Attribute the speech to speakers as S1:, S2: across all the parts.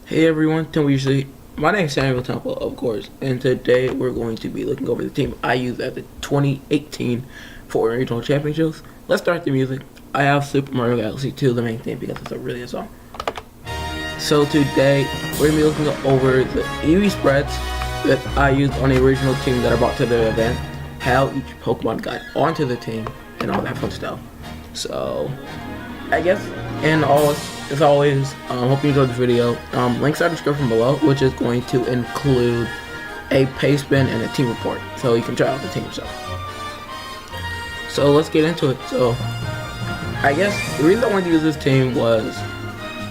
S1: Hey everyone, my name is Samuel Temple, of course, and today we're going to be looking over the team I used at the 2018 Fortnite Regional Championships. Let's start the music. I have Super Mario Galaxy 2, the main theme, because it's a really good song. So today, we're going to be looking over the EV spreads that I used on the original team that I brought to the event, how each Pokemon got onto the team, and all that fun stuff. So, I guess, and as always, hope you enjoyed the video. Links are in the description below, which is going to include a paste bin and a team report, so you can try out the team yourself. So let's get into it. So, I guess the reason I wanted to use this team was,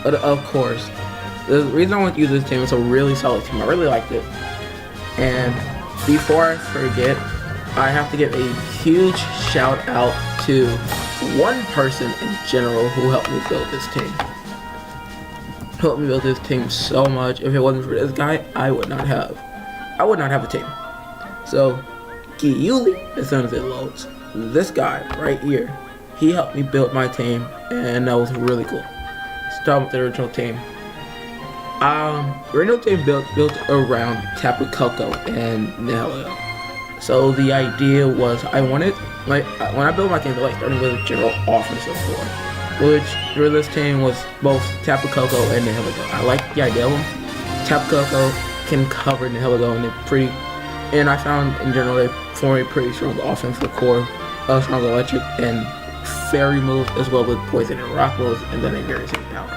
S1: of course, the reason I wanted to use this team is a really solid team. I really liked it. And before I forget, I have to give a huge shout out to one person in general who helped me build this team. Helped me build this team so much. If it wasn't for this guy, I would not have a team. So, Giyuli, as soon as it loads, this guy right here, he helped me build my team, and that was really cool. Start with the original team. The original team built around Tapu Koko and Nihilego. So the idea was when I built my team, I started with a general offensive floor, which for this team was both Tapu Koko and Nihilego. I like the idea of them. Tapu Koko can cover Nihilego, and I found in general they form a pretty strong offensive core, strong electric and fairy moves, as well as poison and rock moves, and then a very safe power.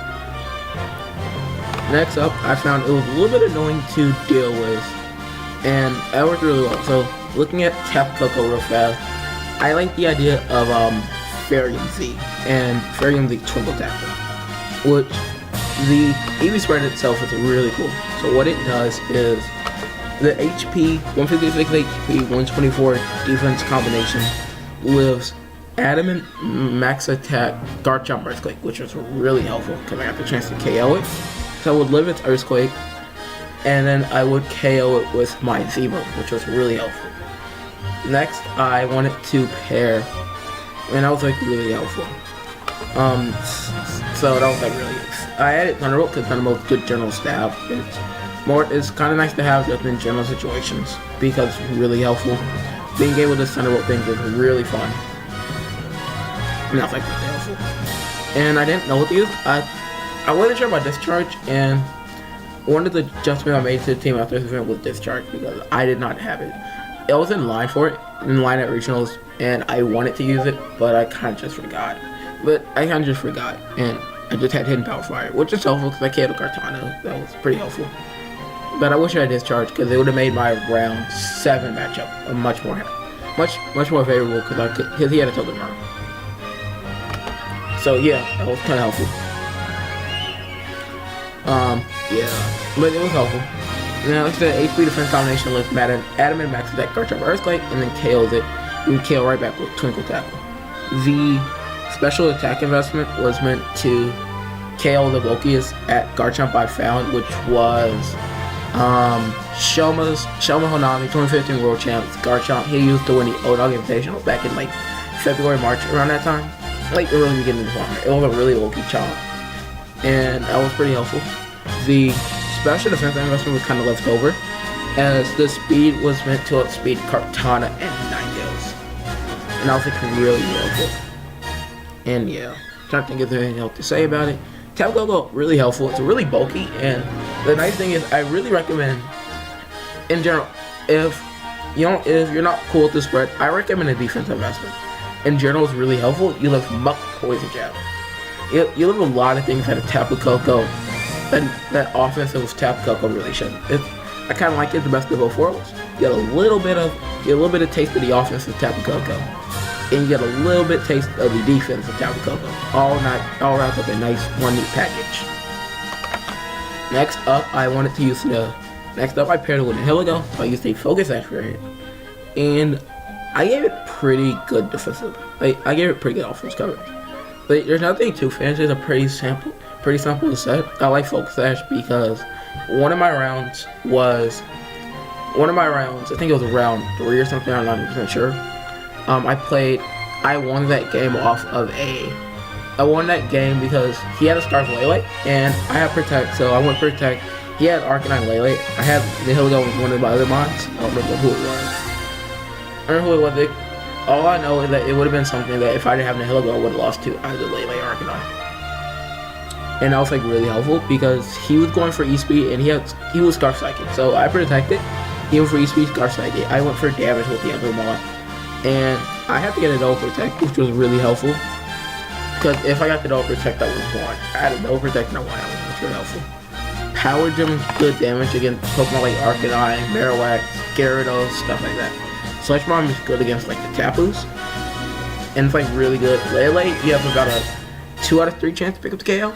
S1: Next up, I found it was a little bit annoying to deal with, and that worked really well. So, looking at Tapu Koko real fast, I like the idea of Fairyum Z and Fairyum Z Twinkle Tackle, which the EV spread itself is really cool. So what it does is the HP, 156 HP, 124 defense combination lives Adamant, Max Attack, Garchomp, Earthquake, which was really helpful because I got the chance to KO it. So I would live its Earthquake, and then I would KO it with my Z-Move, which was really helpful. Next, I wanted to pair, and that was like really helpful. So that was like really, I added Thunderbolt because Thunderbolt's good general stab. It's kind of nice to have just in general situations because it's really helpful. Being able to Thunderbolt things is really fun. And that's like really helpful. And I didn't know what to use. I wasn't sure about Discharge, and one of the adjustments I made to the team after this event was Discharge because I did not have it. I was in line for it, in line at regionals, and I wanted to use it, but I kind of just forgot. And I just had Hidden Power Fire, which is helpful because I KO'd a Kartana. That was pretty helpful. But I wish I had Discharge because it would have made my round 7 matchup much more favorable because he had a Token Murder. So yeah, that was kind of helpful. Yeah, but it was helpful. Now, like I said, HP defense combination with Adamant, Max Attack, Garchomp, Earthquake, and then KOs it. You can KO right back with Twinkle Tackle. The special attack investment was meant to KO the Volkius at Garchomp I found, which was Shoma Honami, 2015 World Champs. Garchomp, he used to win the O-Dog Invitational back in like February, March, around that time. Like the really beginning of the tournament. It was a really bulky chomp, and that was pretty helpful. The special defense investment was kind of left over, as the speed was meant to outspeed Kartana and Ninetales. And that was like really helpful. And yeah, I'm trying to think if there's anything else to say about it. Tapu Koko, really helpful. It's really bulky, and the nice thing is I really recommend, in general, if you're not cool with the spread, I recommend a defense investment. In general, it's really helpful. You live Muck, Poison Jab. You live a lot of things that a Tapu Koko, that offensive Tapu Koko really shouldn't. I kind of like it the best of both worlds. You get a little bit of taste of the offense of Tapu Koko, and you get a little bit taste of the defense of Tapu Koko. All wrapped up in a nice one neat package. Next up, I paired it with Nihilego, so I used a Focus Sash variant, and I gave it pretty good defensive. I gave it pretty good offense coverage. But there's nothing too fancy. It's a pretty simple to set. I like Focus Sash because one of my rounds, I think it was round 3 or something, I'm not 100% sure. I won that game off of I won that game because he had a Scarf Lele, and I had Protect, so I went Protect. He had Arcanine Lele. I had Nihilego with one of my other mons. I don't remember who it was. I don't remember who it was. All I know is that it would have been something that if I didn't have Nihilego, I would have lost to either Lele or Arcanine. And that was like really helpful because he was going for E-Speed and he was Scarf Psychic. So I protected. He went for E-Speed, Scarf Psychic. I went for damage with the other mon. And I had to get a double protect, which was really helpful. Because if I got the double protect, I would have won. I had a double protect and I won. That was really helpful. Power Gem is good damage against Pokemon like Arcanine, Marowak, Gyarados, stuff like that. Sludge Bomb is good against like the Tapus. And it's like really good. Lele, you have about a 2 out of 3 chance to pick up the KO.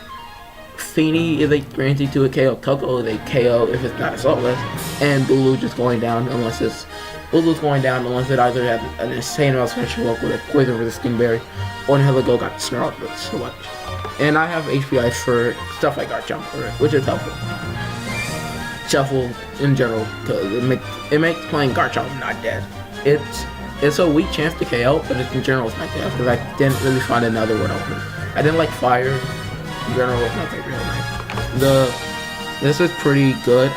S1: Feeny is a guarantee to a KO. Coco is a KO if it's not Assault Vest. And Bulu just going down unless it's Bulu's going down unless it either has an insane amount of special luck with a Poison Resisting Berry or Nihilego got snarled so much. And I have HP Ice for stuff like Garchomp, which is helpful. Shuffle in general, because it makes playing Garchomp not dead. It's a weak chance to KO, but in general it's not dead because I didn't really find another one open. I didn't like Fire. In general, it's not like real nice. This is pretty good.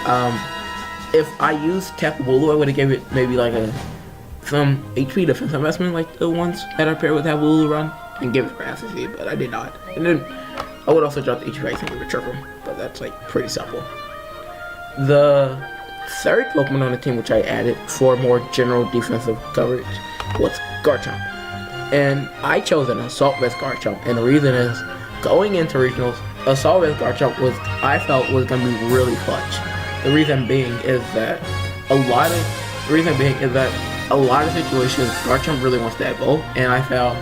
S1: If I used Tapu Bulu, I would have gave it maybe like some HP defense investment like the ones that are paired with Tapu Bulu run and give it Grass Seed, but I did not. And then I would also drop the HP Ice and give it Triple, but that's like pretty simple. The third Pokemon on the team which I added for more general defensive coverage was Garchomp. And I chose an Assault Vest Garchomp, and the reason is, going into regionals, Assault Vest Garchomp I felt was going to be really clutch. The reason being is that a lot of situations Garchomp really wants to evolve, and I found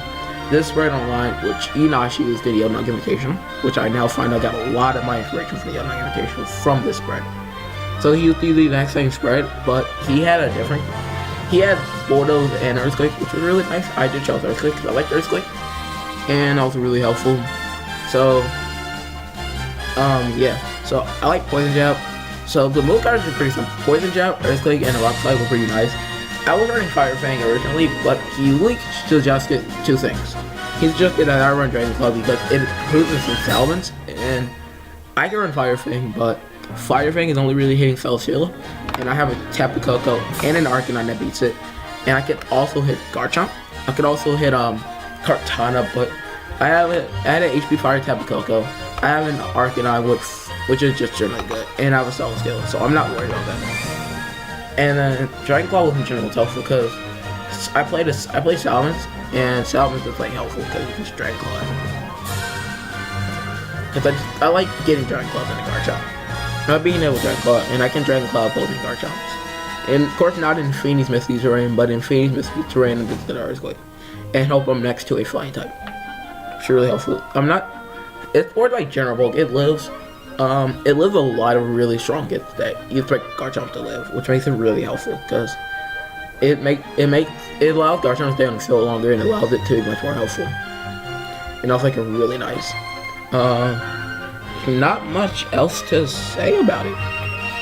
S1: this spread online, which Inashi used the Yellow Invitation, which I now find I got a lot of my inspiration from the Yellow Invitation from this spread. So he used the exact same spread, but he had Bulldoze and Earthquake, which was really nice. I did chose Earthquake because I like Earthquake, and that was really helpful. So, yeah. So I like Poison Jab. So the move cards are pretty simple. Poison Jab, Earthquake, and a Rock Slide were pretty nice. I was running Fire Fang originally, but he linked to just get 2 things. He just did that I run Dragon Claw because it improves some Salamence, and I can run Fire Fang, but Fire Fang is only really hitting Celesteela, and I have a Tapu Koko and an Arcanine that beats it, and I can also hit Garchomp. I could also hit Kartana, but I had an HP Fire Tapu Koko. I have an Arcanine which is just generally good, and I have a Celesteela, so I'm not worried about that. And then Dragon Claw was in general helpful because I played Salamence, and Salamence is like helpful because you can just Dragon Claw. Because I like getting Dragon Claws in the Garchomp. Not being able to Dragon Claw, and I can Dragon Claw opposing Garchomps. And of course not in Phoenix Misty Terrain, but in Phoenix Misty Terrain against the Earthquake. And help them next to a Flying type. It's really helpful. It's more like General Bulk. It lives a lot of really strong hits that you expect Garchomp to live, which makes it really helpful because it allows Garchomp to stay on the field longer and allows it to be much more helpful. And also like a really nice. Not much else to say about it.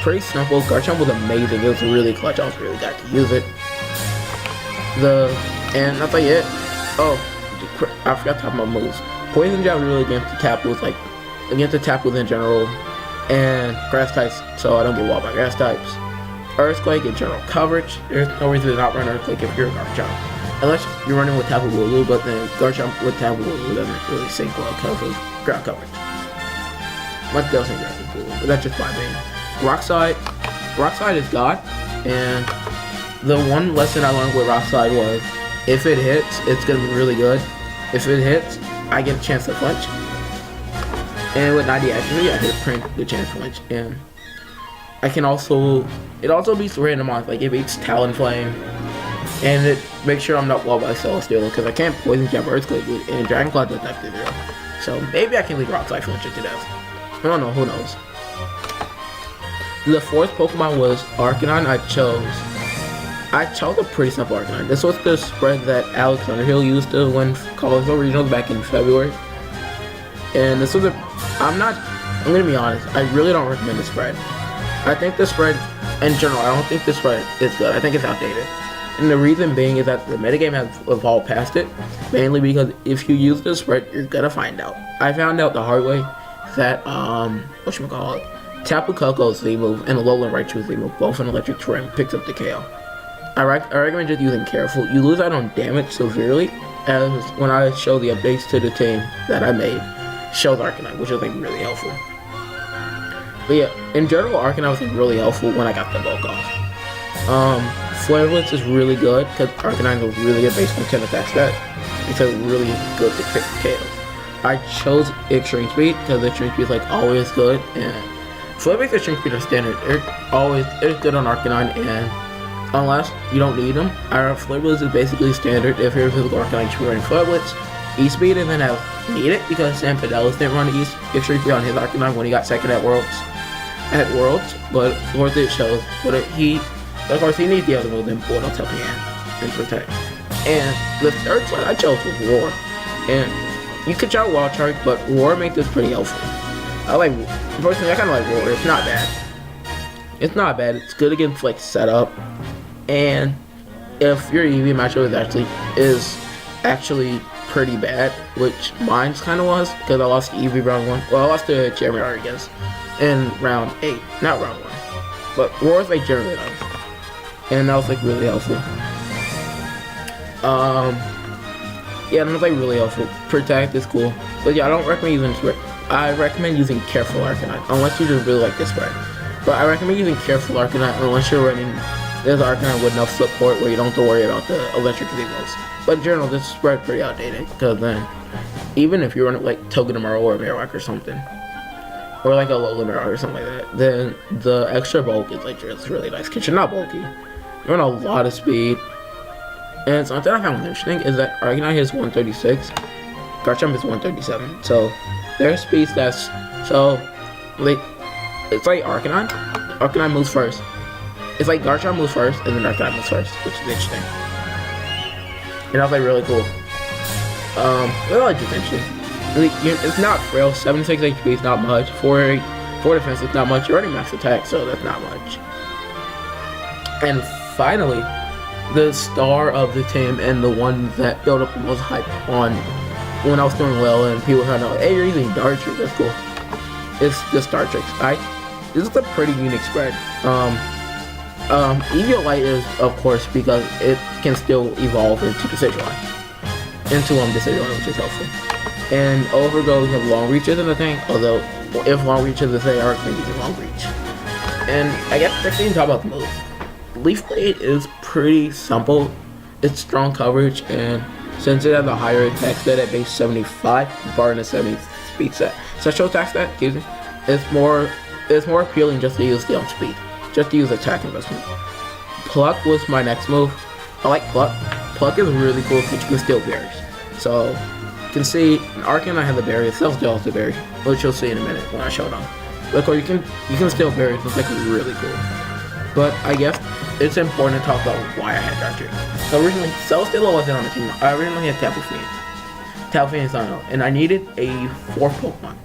S1: Pretty simple. Garchomp was amazing. It was really clutch. I was really glad to use it. And that's like it. Oh, I forgot to talk about moves. Poison Jab really against the Tapus, in general, and Grass types, so I don't get walled by Grass types. Earthquake in general coverage. There's no reason to not run Earthquake if you're a Garchomp. Unless you're running with Tapu Bulu, but then Garchomp with Tapu Bulu doesn't really sync well because of ground coverage. Much does sync Tapu Bulu, but that's just my opinion. Rock Slide is God, and the one lesson I learned with Rock Slide was, if it hits, it's going to be really good. If it hits, I get a chance to flinch. And with 90 accuracy, I get a pretty good chance to flinch. And I can also, it also beats random mons, like it beats Talonflame. And it makes sure I'm not walled by Celesteela, because I can't Poison Jab Earthquake, and Dragon Claw detected it. So maybe I can leave Rock Slide flinch it to death. I don't know, who knows. The fourth Pokemon was Arcanine. I chose a pretty simple Arcanine. This was the spread that Alex Underhill used to win Colorado Regionals back in February. And this was I'm gonna be honest, I really don't recommend this spread. I think the spread, in general, I don't think this spread is good. I think it's outdated. And the reason being is that the metagame has evolved past it, mainly because if you use the spread, you're gonna find out. I found out the hard way that, whatchamacallit, Tapu Koko's Z move and Alolan Raichu's Z move, both in electric terrain, picks up the KO. I recommend just using careful. You lose out on damage severely, as when I show the updates to the team that I made, shows Arcanine, which is like really helpful. But yeah, in general, Arcanine was like really helpful when I got the bulk off. Flare Blitz is really good because Arcanine is really good based on 10 attack stat. It's a really good to pick KOs. I chose Extreme Speed because Extreme Speed is like always good, and Flare Blitz and Extreme Speed are standard. It's good on Arcanine, and unless you don't need them, our Flare Blitz is basically standard. If you're a physical Arcanine, you should be running Flare Blitz, E-Speed, and then have need it because Sam Fidelis didn't run Extreme Speed on his Arcanine when he got second at Worlds. But worth it shows. But of course, he needs the other move than Board'll help and Protect. And the third slide I chose was Roar. And you could try Wild Charge, but Roar makes this pretty helpful. Personally, I kind of like Roar. It's not bad. It's not bad. It's good against like setup. And if your EV matchup is actually pretty bad, which mine's kind of was, because I lost to EV round 1. Well, I lost to Jeremy Rodriguez in round 8, not round 1. But Roar's like generally nice. And that was like really helpful. Yeah, that was like really helpful. Protect is cool. So yeah, I don't recommend using spread. I recommend using Careful Arcanine, unless you just really like this spread. But I recommend using Careful Arcanine unless you're running this Arcanine with enough support where you don't have to worry about the electric Zemos. But in general, this spread pretty outdated, because then, even if you're running like Togedemaru or Marowak or something, or like a Alolan or something like that, then the extra bulk is like just really nice, because you're not bulky. You run a lot of speed. And something I found interesting is that Arcanine is 136, Garchomp is 137. So their speed stats, it's like Arcanine. Arcanine moves first. It's like Garchomp moves first, and then Arcanine moves first, which is interesting. And that's like really cool. Well, like it's interesting. It's not frail. 76 HP is not much. 4 defense is not much. You're already max attack, so that's not much. And finally, the star of the team and the one that built up the most hype on when I was doing well and people trying to know, hey, you're using Dartrix, that's cool. It's just Dartrix. This is a pretty unique spread. Eviolite is, of course, because it can still evolve into Decidueye. Decidueye, which is helpful. And Overgrowth, we have Long Reach isn't a thing, although if Long Reach is a thing, I recommend using Long Reach. And I guess next thing to talk about the move. Leaf Blade is pretty simple. It's strong coverage, and since it has a higher attack stat at base 75, barring a 70 speed set, special attack stat, excuse me, it's more appealing just to use the speed, just to use attack investment. Pluck was my next move. I like Pluck. Pluck is really cool because you can steal berries. So you can see in Arcanine I have the berry, Celestial has the berry, which you'll see in a minute when I show it on. But of course you can steal berries. It's like really cool. But I guess it's important to talk about why I had Dartrix. So originally, Celesteela wasn't on the team. I originally had Tapu Fini. Tapu Fini is on it, and I needed a 4th Pokemon.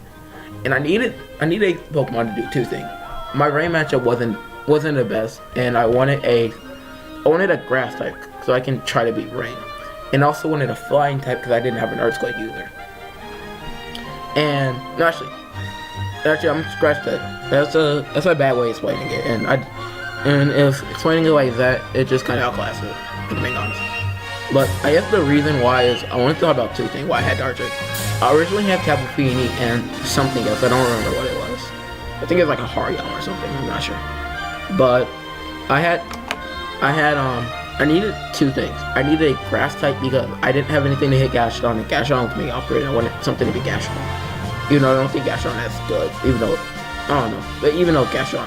S1: And I needed a Pokemon to do 2 things. My rain matchup wasn't the best, and I wanted a grass type so I can try to beat rain. And also wanted a flying type because I didn't have an Earthquake user. And no, actually I'm scratch that. That's a bad way of explaining it, and if explaining it like that, it just kind of outclasses it, to be honest. But I guess the reason why is I want to talk about 2 things why I had Dartrix. I originally had Tapu Fini and something else. I don't remember what it was. I think it was like a Hariyama or something. I'm not sure. But I needed 2 things. I needed a grass type because I didn't have anything to hit Gastrodon, and Gastrodon was being upgraded. I wanted something to be Gastrodon. Even though I don't think Gastrodon is good. Even though Gastrodon.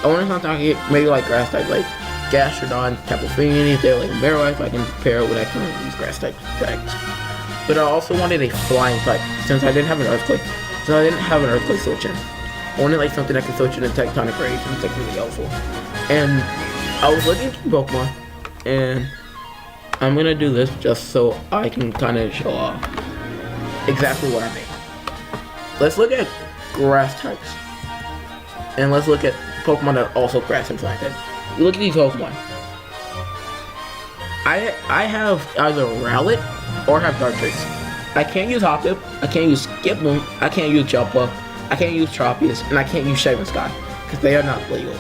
S1: I wanted something I could get maybe like grass type, like Gastrodon, Tapu Fini, they're like Marowak, if I can pair it with these grass type effects. But I also wanted a flying type, since I didn't have an Earthquake. So I didn't have an Earthquake switch in. I wanted like something that could switch in Tectonic Rage, and it's like really helpful. And I was looking through Pokemon, and I'm gonna do this just so I can kind of show off exactly what I made. Let's look at grass types. And let's look at Pokemon that are also grass and flying type. You look at these Pokemon. I have either Rowlet or have Dartrix. I can't use Hop Tip, I can't use Skip Loom, I can't use Jump Up, I can't use Tropius, and I can't use Shaman Sky because they are not legal.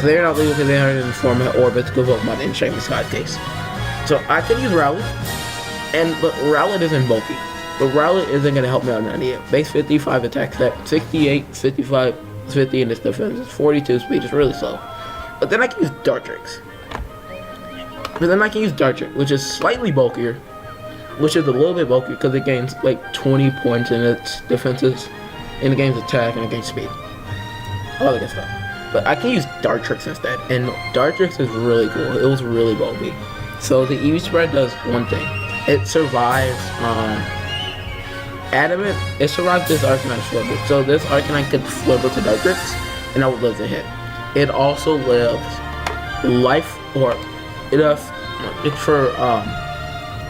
S1: They are not legal because they are in the format or mythical Pokemon in Shaman Sky's case. So I could use Rowlet, but Rowlet isn't bulky. But Rowlet isn't going to help me out in any of base 55 attack stat, 68, 55, 50 in its defense, 42 speed, is really slow. But then I can use Dartrix. Which is slightly bulkier, which is a little bit bulkier because it gains like 20 points in its defenses, in the game's attack and against speed. All that good stuff. But I can use Dartrix instead, and Dartrix is really cool. It was really bulky. So the EV spread does one thing. It survives Adamant. It survives this Arcanine Flibble. So this Arcanine could Flibble to Dartrix, and I would live the hit. It also lives Life Orb.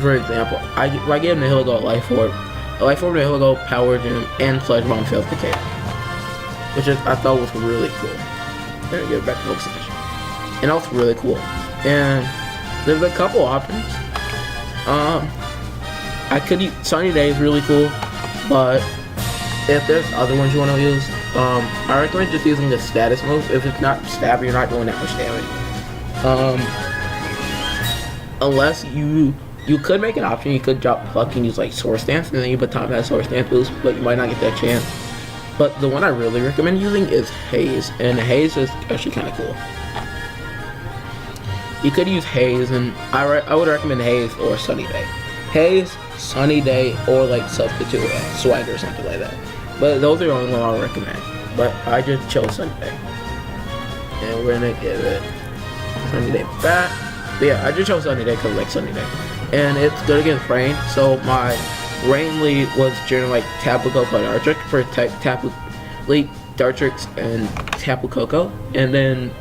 S1: For example, I gave him the Heligo Life Orb. A Life Orb, the Heligo, Power Gem, and Sludge Bomb fails to KO, which I thought was really cool. There we go, back to Focus Edition. And that was really cool. And there's a couple options. I could use Sunny Day is really cool, but if there's other ones you want to use, I recommend just using the status move. If it's not stab, you're not doing that much damage. Unless you could make an option, you could drop Pluck and use like Swords Dance, and then you put time that Swords Dance boost, but you might not get that chance. But the one I really recommend using is Haze, and Haze is actually kind of cool. You could use Haze, and I would recommend Haze or Sunny Day. Haze, Sunny Day, or like substitute Swagger or something like that. But those are the only ones I would recommend. But I just chose Sunny Day. And we're gonna give it Sunny Day back. But yeah, I just chose Sunny Day because I like Sunny Day. And it's good against rain, so my rain lead was during like Tapu Koko and Dartrix, protect Dartrix and Tapu Koko, and then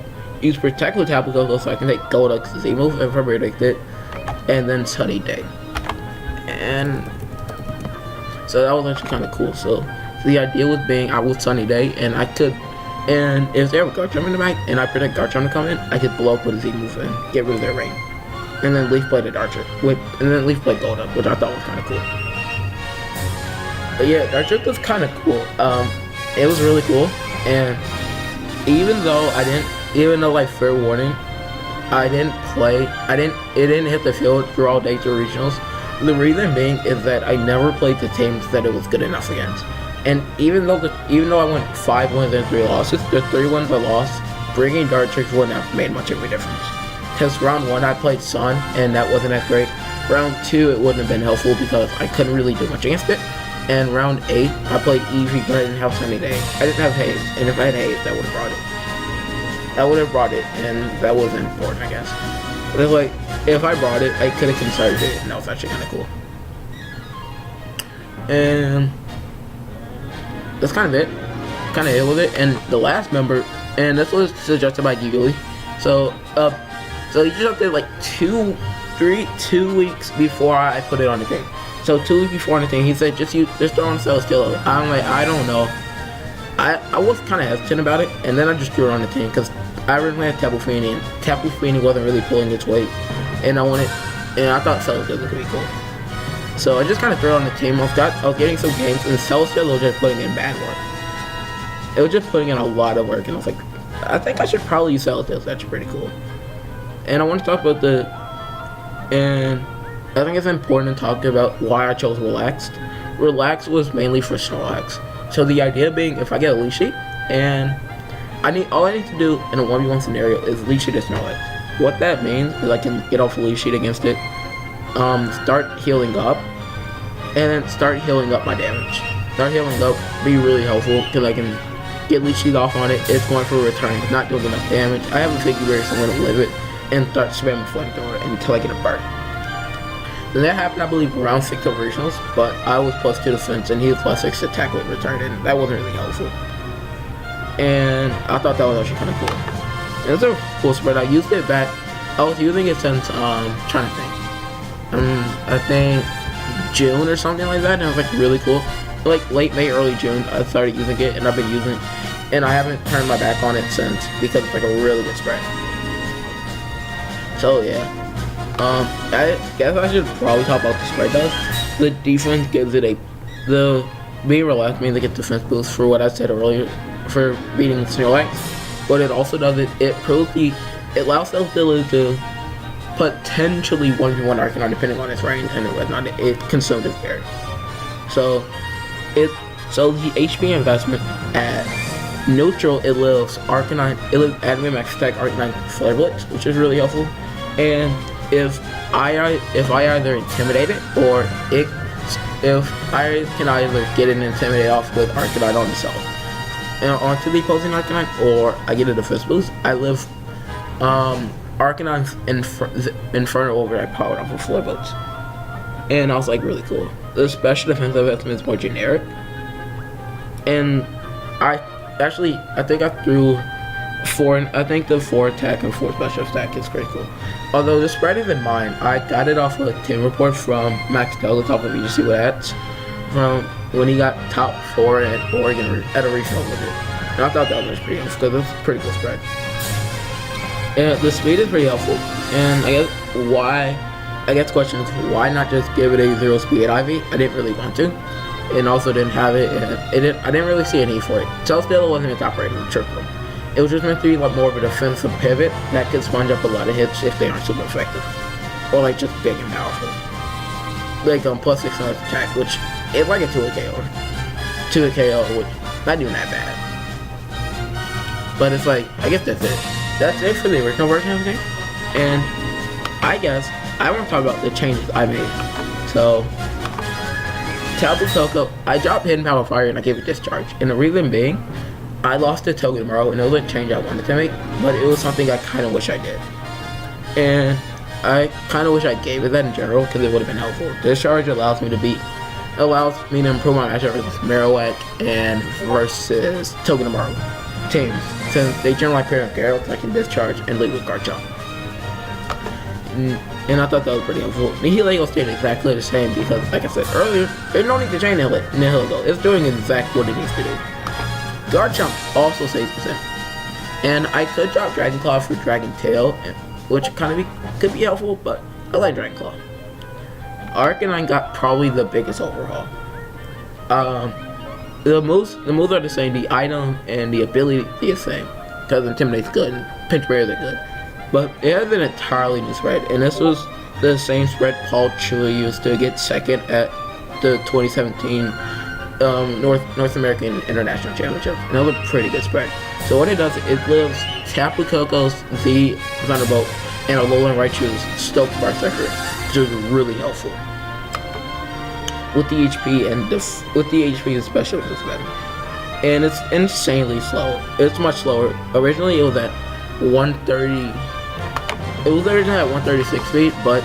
S1: use Protect with Tapu Koko so I can take Golduck's Z move if I predict it, and then Sunny Day. And so that was actually kind of cool. So the idea was being I was Sunny Day, and if there was Garchomp in the back and I predict Garchomp to come in, I could blow up with a Z move and get rid of their rain. And then Leaf Blade Dartrix, and then Leaf Blade Golduck, which I thought was kind of cool. But yeah, Dartrix was kind of cool. It was really cool, and even though like fair warning, it didn't hit the field through all day through regionals. The reason being is that I never played the teams that it was good enough against. And even though I went 5 wins and 3 losses, the 3 wins I lost, bringing Dartrix wouldn't have made much of a difference. Because round 1 I played Sun, and that wasn't that great. Round 2 it wouldn't have been helpful because I couldn't really do much against it. And round 8 I played Eevee, but I didn't have Sunny Day. I didn't have Haze, and if I had Haze, that would have brought it. And that wasn't important, I guess. But it's like, if I brought it, I could have considered it, and that was actually kind of cool. And that's kind of it. Kind of hit with it. And the last member, and this was suggested by Giggly. So he just updated like 2 weeks before I put it on the thing. So 2 weeks before anything, he said just throw on Celesteela. I'm like, I don't know. I was kind of hesitant about it, and then I just threw it on the team because I originally had Tapu Fini, and Tapu Fini wasn't really pulling its weight, and I thought Celesteela could be cool. So I just kind of threw it on the team. I was getting some games, and Celesteela was just putting in bad work. It was just putting in a lot of work, and I was like, I think I should probably use Celesteela. That's pretty cool. And I want to talk about and I think it's important to talk about why I chose Relaxed. Relaxed was mainly for Snorlax. So the idea being, if I get a Leech Seed, and all I need to do in a 1v1 scenario is Leech Seed a Snorlax. What that means is I can get off a Leech Seed against it, start healing up, and then start healing up my damage. Start healing up, be really helpful, because I can get Leech Seed off on it. It's going for a return, it's not doing enough damage. I have a Figgy Berry, so I'm going to live it, and start spamming Flamethrower until I get a burn. Then that happened, I believe, around 6 of regionals, but I was +2 defense and he was +6 attack with return, and that wasn't really helpful. And I thought that was actually kind of cool. And it's a cool spread. I used it back. I was using it since trying to think. I think June or something like that, and it was like really cool. Like late May, early June, I started using it, and I've been using it, and I haven't turned my back on it since because it's like a really good spread. So yeah. I guess I should probably talk about the spread does. The defense gives it the being relaxed means they get defense boost for what I said earlier for beating Snow White, but it also does it allows Self Dealer to potentially 1v1 Arcanine depending on its range and whatnot. It consumed its carry. So the HP investment at neutral, it lives Anime Max Attack Arcanine Flare Blitz, which is really helpful. And if I either intimidate it or if I can either get an intimidate off with Arcanine on itself and onto the opposing Arcanine, or I get a defense boost, I live Arcanine's Inferno Overdrive powered off of Flare Blitz. And I was like, really cool. The special defensive investment is more generic. And I think I threw the 4 attack and 4 special attack is pretty cool. Although the spread isn't mine, I got it off of a team report from Max Delta off of VGC with ads from when he got top 4 at Oregon at a regional with it. And I thought that was pretty good because it's a pretty good spread. And the speed is pretty helpful. And I guess the question is why not just give it a 0 speed IV? I didn't really want to. And also didn't have it, and I didn't really see a need for it. Self-Dealer wasn't its operating triple. It was just meant to be like more of a defensive pivot that could sponge up a lot of hits if they aren't super effective. Or like just big and powerful. Like plus 6 on attack, which is like a 2 KO. 2 KO, which not even that bad. But it's like, I guess that's it. That's it for the original version of the game. And I guess I want to talk about the changes I made. So Tapu Koko, I dropped Hidden Power Fire and I gave it Discharge. And the reason being, I lost to Togedemaru and it was a change I wanted to make, but it was something I kind of wish I did. And I kind of wish I gave it that in general because it would have been helpful. Discharge allows me to improve my matchup versus Marowak and versus Togedemaru teams, since they generally pair up Gyarados, I can Discharge and lead with Garchomp. And I thought that was pretty helpful. Nihilego stayed exactly the same because, like I said earlier, there's no need to change Nihilego. It's doing exactly what it needs to do. Garchomp also stays the same. And I could drop Dragon Claw for Dragon Tail, which could be helpful, but I like Dragon Claw. Arcanine got probably the biggest overhaul. The moves are the same. The item and the ability is the same because Intimidate's good and Pinch Berries are good. But it has an entirely new spread, and this was the same spread Paul Chua used to get second at the 2017 North American International Championship. And that was a pretty good spread. So what it does, it lives Tapu Koko's Z Thunderbolt and Alolan Raichu's Stoke Berserker, which is really helpful with the HP and special defense. And it's insanely slow. It's much slower. Originally it was at 130. It was originally at 136 feet, but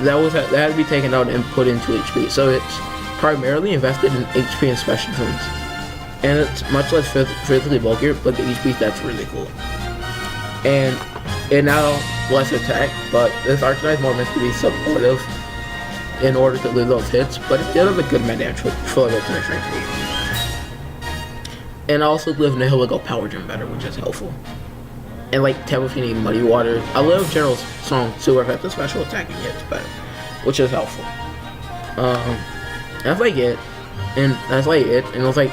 S1: that had to be taken out and put into HP. So it's primarily invested in HP and special defense, and it's much less physically bulkier, but the HP stats really cool. And it now less attack, but this Arcanine is more meant to be supportive in order to lose those hits, but it still has a good amount of damage for the strength speed. And also live Nihilego Power Gem better, which is helpful. And like Tapu Fini Muddy Water, I love General's song super effective special attacking hits better, which is helpful. That's like it. And it was like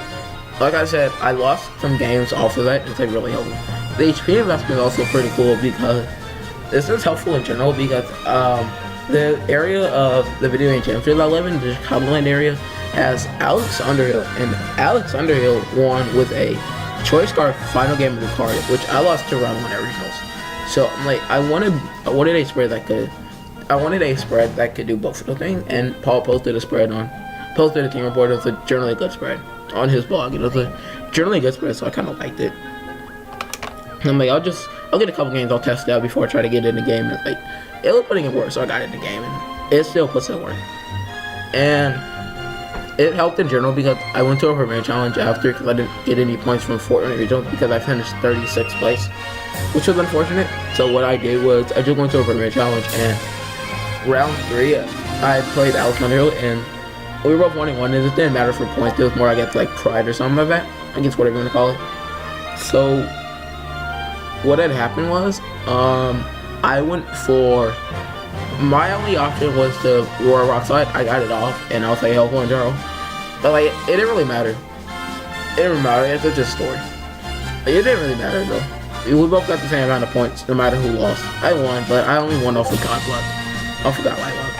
S1: I said, I lost some games off of that. It's like really helpful. The HP investment is also pretty cool because this is helpful in general because the area of the video game championship I live in, the Chicagoland area, has Alex Underhill, and Alex Underhill won with a Choice Scarf final game of the card, which I lost to round 1 at regionals. So I'm like, I wanted a spread that could do both of those things, and Paul posted a team report. It was a generally good spread on his blog. It was a generally good spread, so I kind of liked it. And I'm like, I'll get a couple games, I'll test it out before I try to get it in the game. And like, it was putting in work, so I got it in the game, and it still puts in work. And it helped in general because I went to a Premier Challenge after because I didn't get any points from Fortnite Regionals because I finished 36th place, which was unfortunate. So what I did was I just went to a Premier Challenge, and round 3 I played Alex Underhill, and we were both 1-1, and it didn't matter for points. It was more, I guess, like pride or something like that. I guess whatever you want to call it. So what had happened was I went for my only option was to Roar Rock Slide. I got it off, and I was like helpful in general. But like, it didn't really matter. It didn't matter. It's just a story. Like, it didn't really matter though. We both got the same amount of points, no matter who lost. I won, but I only won off of God Luck. I forgot Light Luck.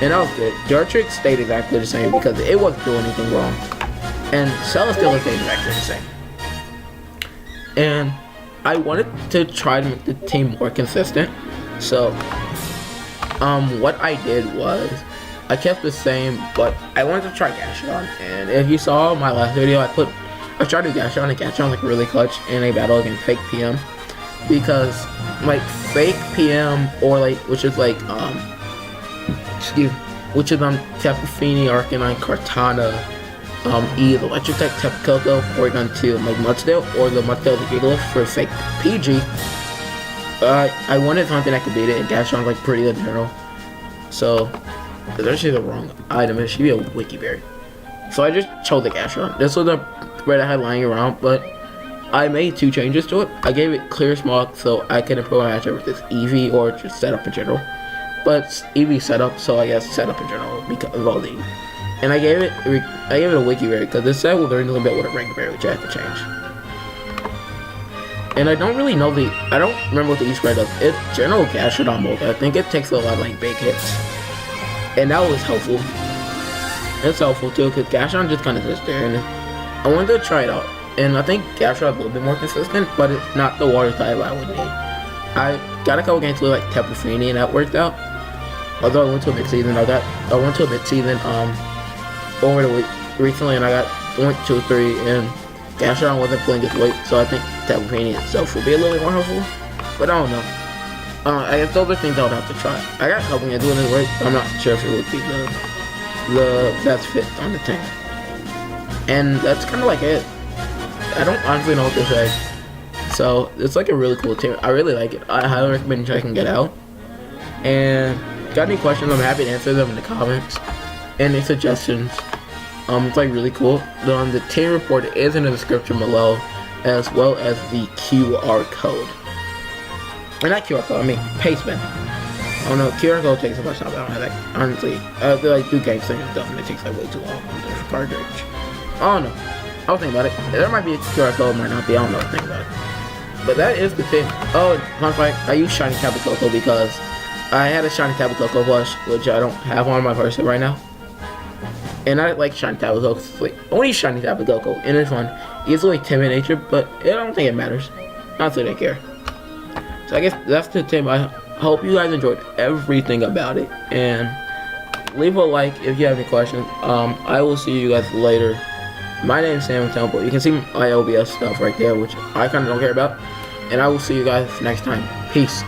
S1: And that was good. Dartrix stayed exactly the same because it wasn't doing anything wrong. And Celestial stayed exactly the same. And I wanted to try to make the team more consistent. So, what I did was, I kept the same, but I wanted to try Gashon. And if you saw my last video, I tried to do Gashon, and Gashon like really clutch in a battle against Fake PM. Because, like, Fake PM, or like, which is Tapu Fini, Arcanine, Kartana, either Electric Tech, Tapu Koko, Porygon 2, like Mudsdale, or the Mudsdale the Gigalith for Fake PG. I wanted something that could beat it, and Gashon's like pretty good in general. So, it's actually the wrong item. It should be a Wiki Berry. So I just chose the Gashon. This was the spread I had lying around, but I made 2 changes to it. I gave it Clear Smog so I can improve my matchup with this Eevee or just setup in general. But Eevee setup, so I guess setup in general because of all the. And I gave it a Wiki Berry because this set will learn a little bit with a Regular Berry, which I have to change. And I don't really know I don't remember what the E spread does. It's general Gashon mode. I think it takes a lot of like big hits. And that was helpful. It's helpful too because Gashon just kind of sits there, and I wanted to try it out. And I think Gashon is a little bit more consistent, but it's not the water type I would need. I got a couple games with like Tapu Fini, and that worked out. Although I went to a mid-season, over the week recently, and I got 1-2-3, and Gashon wasn't pulling his weight, so I think Tapu Fini itself would be a little bit more helpful. But I don't know. I guess those are things I would have to try. I got a couple games doing this work, but I'm not sure if it would be the best fit on the team. And that's kind of like it. I don't honestly know what to say. So, it's like a really cool team. I really like it. I highly recommend you checking it out. And got any questions, I'm happy to answer them in the comments. And any suggestions. It's like really cool. The team report is in the description below, as well as the QR code. Or not QR code, I mean Paceman. I don't know, QR code takes so much time, but I don't have that. Honestly, I feel like 2 games thing and stuff, and it takes like way too long for cartridge. I don't know. I'll think about it. There might be a QR code, might not be. I don't know. Think about it. But that is the thing. Oh, fun fact, I use Shiny Tapu Koko because I had a Shiny Tapu Koko plush, which I don't have on my person right now. And I like Shiny Tapu Koko. Like, I want to use Shiny Tapu Koko, and it's fun. He's really timid in nature, but I don't think it matters. Not that I care. So I guess that's the tip. I hope you guys enjoyed everything about it, and leave a like if you have any questions. I will see you guys later. My name is Sam Temple. You can see my OBS stuff right there, which I kind of don't care about. And I will see you guys next time. Peace.